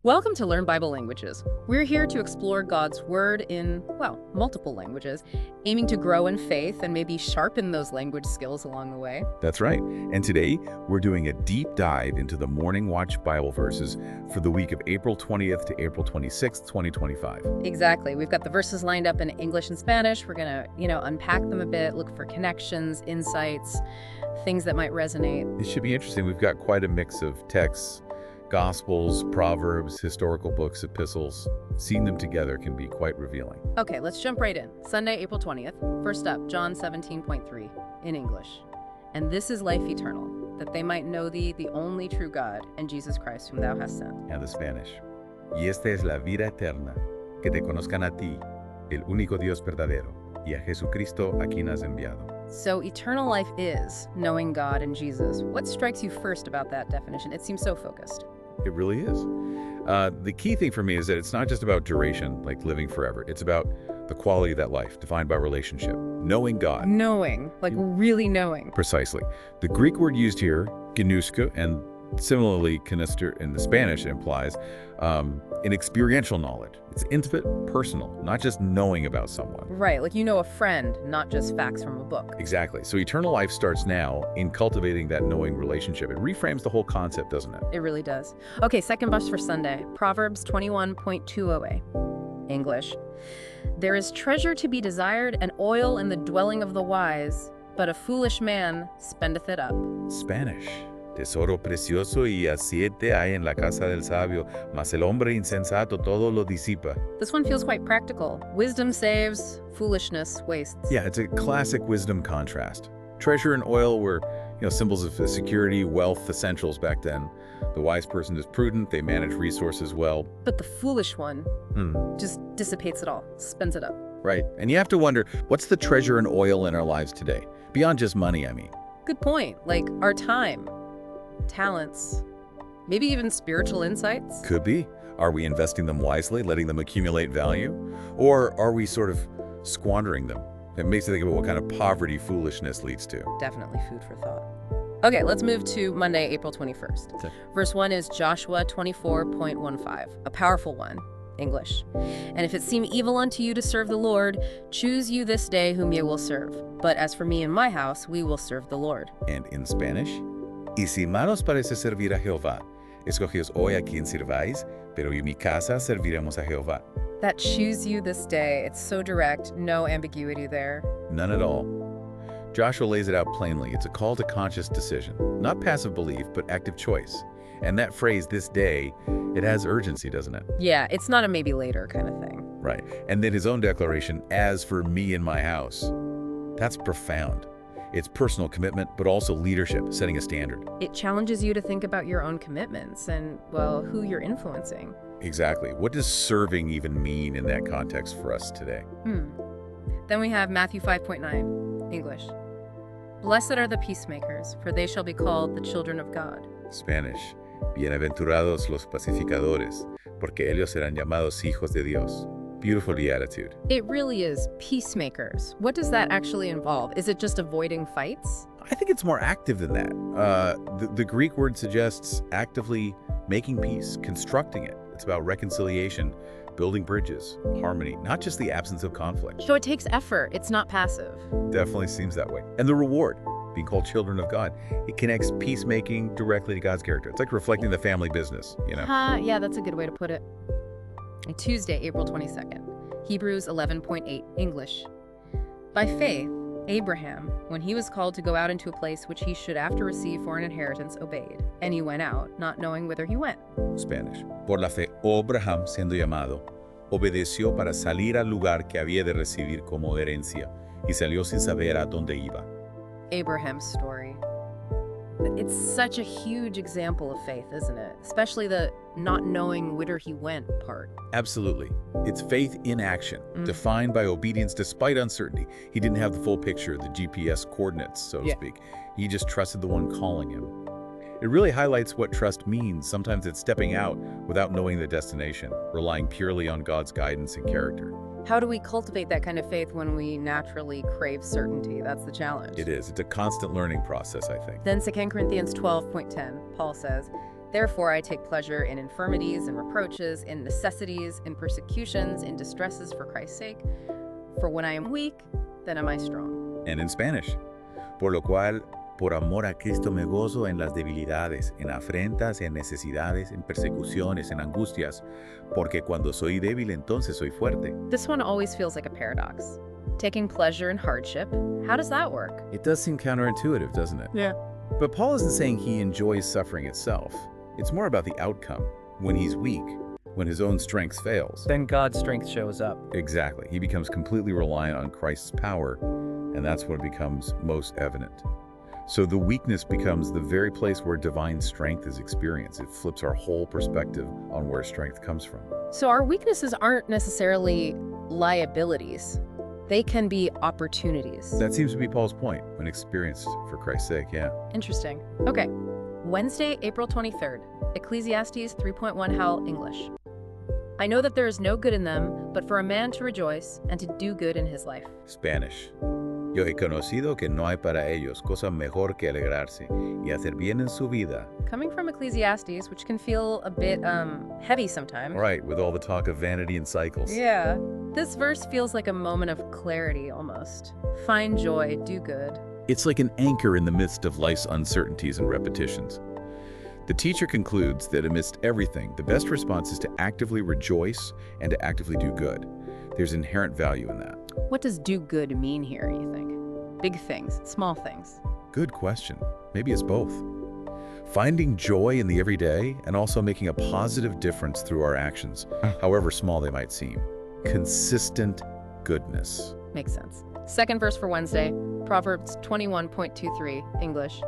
Welcome to Learn Bible Languages. We're here to explore God's Word in, well, multiple languages, aiming to grow in faith and maybe sharpen those language skills along the way. That's right. And today, we're doing a deep dive into the Morning Watch Bible verses for the week of April 20th to April 26th, 2025. Exactly. We've got the verses lined up in English and Spanish. We're going to, unpack them a bit, look for connections, insights, things that might resonate. It should be interesting. We've got quite a mix of texts, Gospels, Proverbs, historical books, epistles. Seeing them together can be quite revealing. Okay, let's jump right in. Sunday, April 20th. First up, John 17:3 in English. And this is life eternal, that they might know thee, the only true God, and Jesus Christ, whom thou hast sent. And the Spanish. Y esta es la vida eterna, que te conozcan a ti, el único Dios verdadero, y a Jesucristo a quien has enviado. So eternal life is knowing God and Jesus. What strikes you first about that definition? It seems so focused. It really is. The key thing for me is that it's not just about duration, like living forever. It's about the quality of that life, defined by relationship. Knowing God. Knowing, like really knowing. Precisely. The Greek word used here, gnosko, and similarly, knister in the Spanish, implies an experiential knowledge. It's intimate, personal, not just knowing about someone. Right, like you know a friend, not just facts from a book. Exactly. So eternal life starts now in cultivating that knowing relationship. It reframes the whole concept, doesn't it? It really does. Okay, second verse for Sunday. Proverbs 21:2a. English. There is treasure to be desired and oil in the dwelling of the wise, but a foolish man spendeth it up. Spanish. Tesoro precioso y aceite hay en la casa del sabio, mas el hombre insensato todo lo disipa. This one feels quite practical. Wisdom saves, foolishness wastes. Yeah, it's a classic wisdom contrast. Treasure and oil were, symbols of security, wealth, essentials back then. The wise person is prudent, they manage resources well. But the foolish one just dissipates it all, spends it up. Right. And you have to wonder, what's the treasure and oil in our lives today? Beyond just money, I mean. Good point. Like our time, talents, maybe even spiritual insights. Could be. Are we investing them wisely, letting them accumulate value? Or are we sort of squandering them? It makes you think about what kind of poverty foolishness leads to. Definitely food for thought. Okay, let's move to Monday, April 21st. Okay. Verse 1 is Joshua 24:15, a powerful one, English. And if it seem evil unto you to serve the Lord, choose you this day whom ye will serve. But as for me and my house, we will serve the Lord. And in Spanish, y si mal os parece servir a Jehová, escogíos hoy a quien sirváis, pero y mi casa serviremos a Jehová. That choose you this day, it's so direct, no ambiguity there. None at all. Joshua lays it out plainly. It's a call to conscious decision, not passive belief, but active choice. And that phrase, this day, it has urgency, doesn't it? Yeah, it's not a maybe later kind of thing. Right. And then his own declaration, as for me and my house. That's profound. It's personal commitment, but also leadership, setting a standard. It challenges you to think about your own commitments and, well, who you're influencing. Exactly. What does serving even mean in that context for us today? Then we have Matthew 5:9, English. Blessed are the peacemakers, for they shall be called the children of God. Spanish. Bienaventurados los pacificadores, porque ellos serán llamados hijos de Dios. Beautiful beatitude. It really is peacemakers. What does that actually involve? Is it just avoiding fights? I think it's more active than that. The Greek word suggests actively making peace, constructing it. It's about reconciliation, building bridges, harmony, not just the absence of conflict. So it takes effort. It's not passive. Definitely seems that way. And the reward, being called children of God, it connects peacemaking directly to God's character. It's like reflecting the family business, Yeah, that's a good way to put it. And Tuesday, April 22nd, Hebrews 11:8, English. By faith, Abraham, when he was called to go out into a place which he should after receive for an inheritance, obeyed. And he went out, not knowing whither he went. Spanish. Por la fe, Abraham, siendo llamado, obedeció para salir al lugar que había de recibir como herencia, y salió sin saber a dónde iba. Abraham's story. It's such a huge example of faith, isn't it? Especially the not knowing whither he went part. Absolutely. It's faith in action, defined by obedience despite uncertainty. He didn't have the full picture, the GPS coordinates, so to speak. He just trusted the one calling him. It really highlights what trust means. Sometimes it's stepping out without knowing the destination, relying purely on God's guidance and character. How do we cultivate that kind of faith when we naturally crave certainty? That's the challenge. It is. It's a constant learning process, I think. Then 2 Corinthians 12:10, Paul says, Therefore, I take pleasure in infirmities and reproaches, in necessities, in persecutions, in distresses for Christ's sake. For when I am weak, then am I strong. And in Spanish, por lo cual, por amor a Cristo me gozo en las debilidades, en afrentas, en necesidades, en persecuciones, en angustias, porque cuando soy débil, entonces soy fuerte. This one always feels like a paradox. Taking pleasure in hardship, how does that work? It does seem counterintuitive, doesn't it? Yeah. But Paul isn't saying he enjoys suffering itself. It's more about the outcome, when he's weak, when his own strength fails. Then God's strength shows up. Exactly. He becomes completely reliant on Christ's power, and that's when it becomes most evident. So the weakness becomes the very place where divine strength is experienced. It flips our whole perspective on where strength comes from. So our weaknesses aren't necessarily liabilities. They can be opportunities. That seems to be Paul's point, when experienced for Christ's sake, yeah. Interesting. Okay. Wednesday, April 23rd. Ecclesiastes 3.1 Hal English. I know that there is no good in them, but for a man to rejoice and to do good in his life. Spanish. Yo he conocido que no hay para ellos cosa mejor que alegrarse y hacer bien en su vida. Coming from Ecclesiastes, which can feel a bit heavy sometimes. Right, with all the talk of vanity and cycles. Yeah. This verse feels like a moment of clarity almost. Find joy, do good. It's like an anchor in the midst of life's uncertainties and repetitions. The teacher concludes that amidst everything, the best response is to actively rejoice and to actively do good. There's inherent value in that. What does do good mean here, you think? Big things, small things? Good question. Maybe it's both. Finding joy in the everyday and also making a positive difference through our actions, however small they might seem. Consistent goodness. Makes sense. Second verse for Wednesday, Proverbs 21.23, English.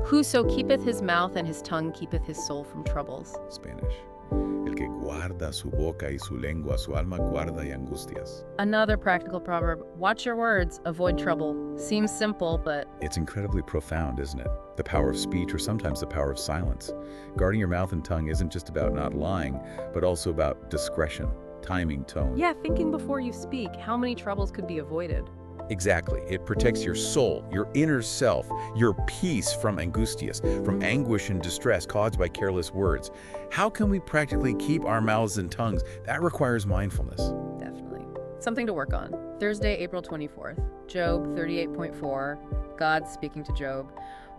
Whoso keepeth his mouth and his tongue keepeth his soul from troubles. Spanish. El que guarda su boca y su lengua, su alma guarda y angustias. Another practical proverb, watch your words, avoid trouble. Seems simple, but... It's incredibly profound, isn't it? The power of speech, or sometimes the power of silence. Guarding your mouth and tongue isn't just about not lying, but also about discretion, timing, tone. Yeah, thinking before you speak, how many troubles could be avoided? Exactly. It protects your soul, your inner self, your peace from angustias, from anguish and distress caused by careless words. How can we practically keep our mouths and tongues? That requires mindfulness. Definitely. Something to work on. Thursday, April 24th. Job 38.4. God speaking to Job.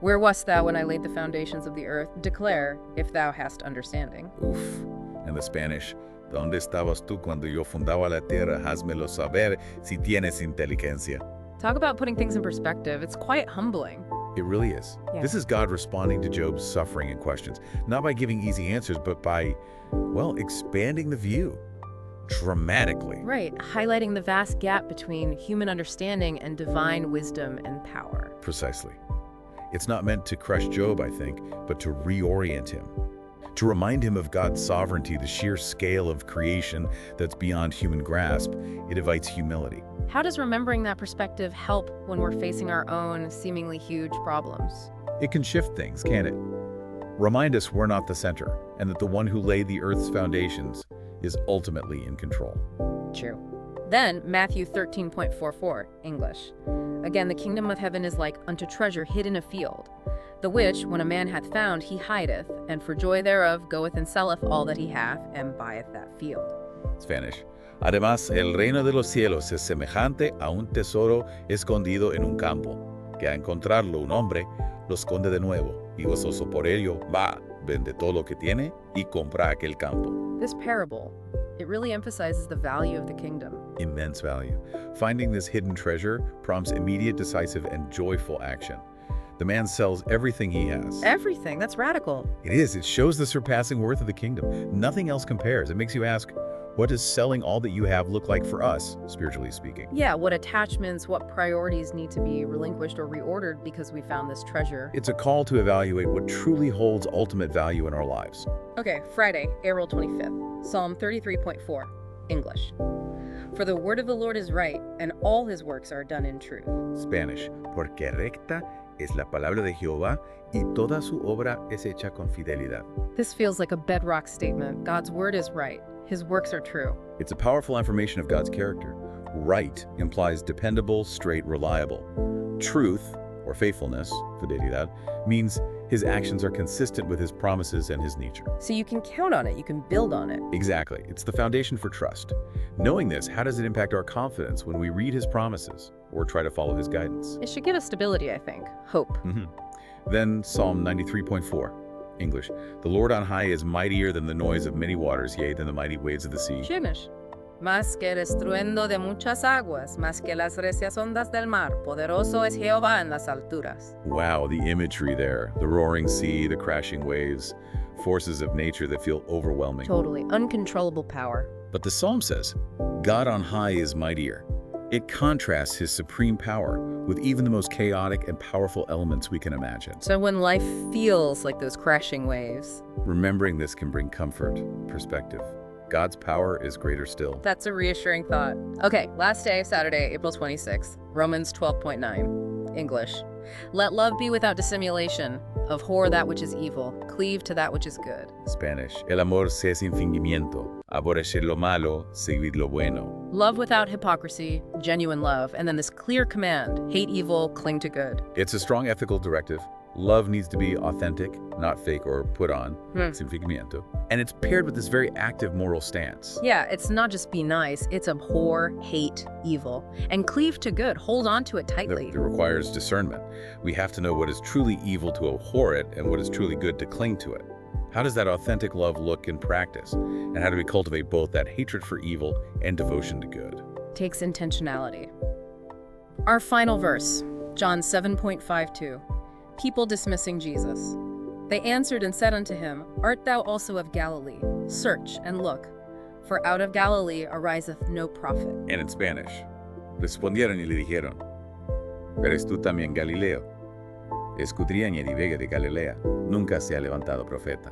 Where wast thou when I laid the foundations of the earth? Declare, if thou hast understanding. Oof. And the Spanish. ¿Dónde estabas tú cuando yo fundaba la tierra? Házmelo saber si tienes inteligencia. Talk about putting things in perspective. It's quite humbling. It really is. Yeah. This is God responding to Job's suffering and questions, not by giving easy answers, but by, well, expanding the view dramatically. Right, highlighting the vast gap between human understanding and divine wisdom and power. Precisely. It's not meant to crush Job, I think, but to reorient him. To remind him of God's sovereignty, the sheer scale of creation that's beyond human grasp. It invites humility. How does remembering that perspective help when we're facing our own seemingly huge problems? It can shift things, can't it? Remind us we're not the center, and that the one who laid the earth's foundations is ultimately in control. True. Then, Matthew 13.44, English. Again, the kingdom of heaven is like unto treasure hid in a field, the which, when a man hath found, he hideth, and for joy thereof goeth and selleth all that he hath, and buyeth that field. Spanish. Además, el reino de los cielos es semejante a un tesoro escondido en un campo, que a encontrarlo un hombre, lo esconde de nuevo, y gozoso por ello, va, vende todo lo que tiene, y compra aquel campo. This parable, it really emphasizes the value of the kingdom. Immense value. Finding this hidden treasure prompts immediate, decisive, and joyful action. The man sells everything he has. Everything? That's radical. It is. It shows the surpassing worth of the kingdom. Nothing else compares. It makes you ask, what does selling all that you have look like for us, spiritually speaking? Yeah, what attachments, what priorities need to be relinquished or reordered because we found this treasure? It's a call to evaluate what truly holds ultimate value in our lives. Okay, Friday, April 25th. Psalm 33.4, English. For the word of the Lord is right, and all his works are done in truth. Spanish. Porque recta es la palabra de Jehová, y toda su obra es hecha con fidelidad. This feels like a bedrock statement. God's word is right. His works are true. It's a powerful affirmation of God's character. Right implies dependable, straight, reliable. Truth, or faithfulness, fidelidad, means His actions are consistent with his promises and his nature. So you can count on it, you can build on it. Exactly. It's the foundation for trust. Knowing this, how does it impact our confidence when we read his promises or try to follow his guidance? It should give us stability, I think. Hope. Then Psalm 93.4, English. The Lord on high is mightier than the noise of many waters, yea, than the mighty waves of the sea. Spanish. Más que el estruendo de muchas aguas, más que las recias ondas del mar, poderoso es Jehová en las alturas. Wow, the imagery there. The roaring sea, the crashing waves, forces of nature that feel overwhelming. Totally. Uncontrollable power. But the psalm says, God on high is mightier. It contrasts his supreme power with even the most chaotic and powerful elements we can imagine. So when life feels like those crashing waves, Remembering this can bring comfort, perspective. God's power is greater still. that's a reassuring thought. Okay, last day, Saturday, April 26th, Romans 12.9, English. Let love be without dissimulation. Abhor that which is evil. Cleave to that which is good. Spanish. El amor sea sin fingimiento. Aborrecer lo malo, seguir lo bueno. Love without hypocrisy, genuine love, and then this clear command, hate evil, cling to good. It's a strong ethical directive. Love needs to be authentic, not fake or put on, sin fingimiento. And it's paired with this very active moral stance. Yeah, it's not just be nice, it's abhor, hate evil, and cleave to good, hold on to it tightly. It requires discernment. We have to know what is truly evil to abhor it and what is truly good to cling to it. How does that authentic love look in practice? And how do we cultivate both that hatred for evil and devotion to good? Takes intentionality. Our final verse, John 7.52. People dismissing Jesus. They answered and said unto him, Art thou also of Galilee? Search and look, for out of Galilee ariseth no prophet. And in Spanish, respondieron y le dijeron, ¿Eres tú también Galileo? Escudriña y vega de Galilea, nunca se ha levantado profeta.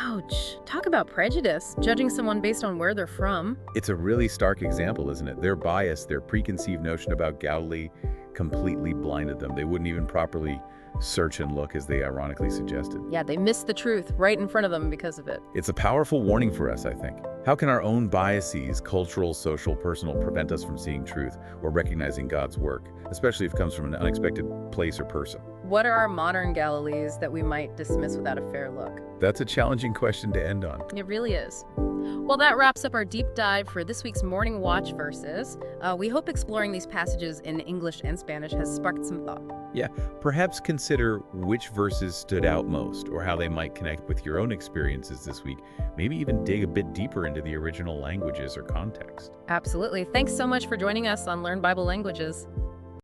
Ouch. Talk about prejudice, judging someone based on where they're from. It's a really stark example, isn't it? Their bias, their preconceived notion about Galilee completely blinded them. They wouldn't even properly search and look, as they ironically suggested. Yeah, they missed the truth right in front of them because of it. It's a powerful warning for us, I think. How can our own biases, cultural, social, personal, prevent us from seeing truth or recognizing God's work, especially if it comes from an unexpected place or person? What are our modern Galilees that we might dismiss without a fair look? That's a challenging question to end on. It really is. Well, that wraps up our deep dive for this week's Morning Watch verses. We hope exploring these passages in English and Spanish has sparked some thought. Yeah, perhaps consider which verses stood out most or how they might connect with your own experiences this week. Maybe even dig a bit deeper into the original languages or context. Absolutely. Thanks so much for joining us on Learn Bible Languages.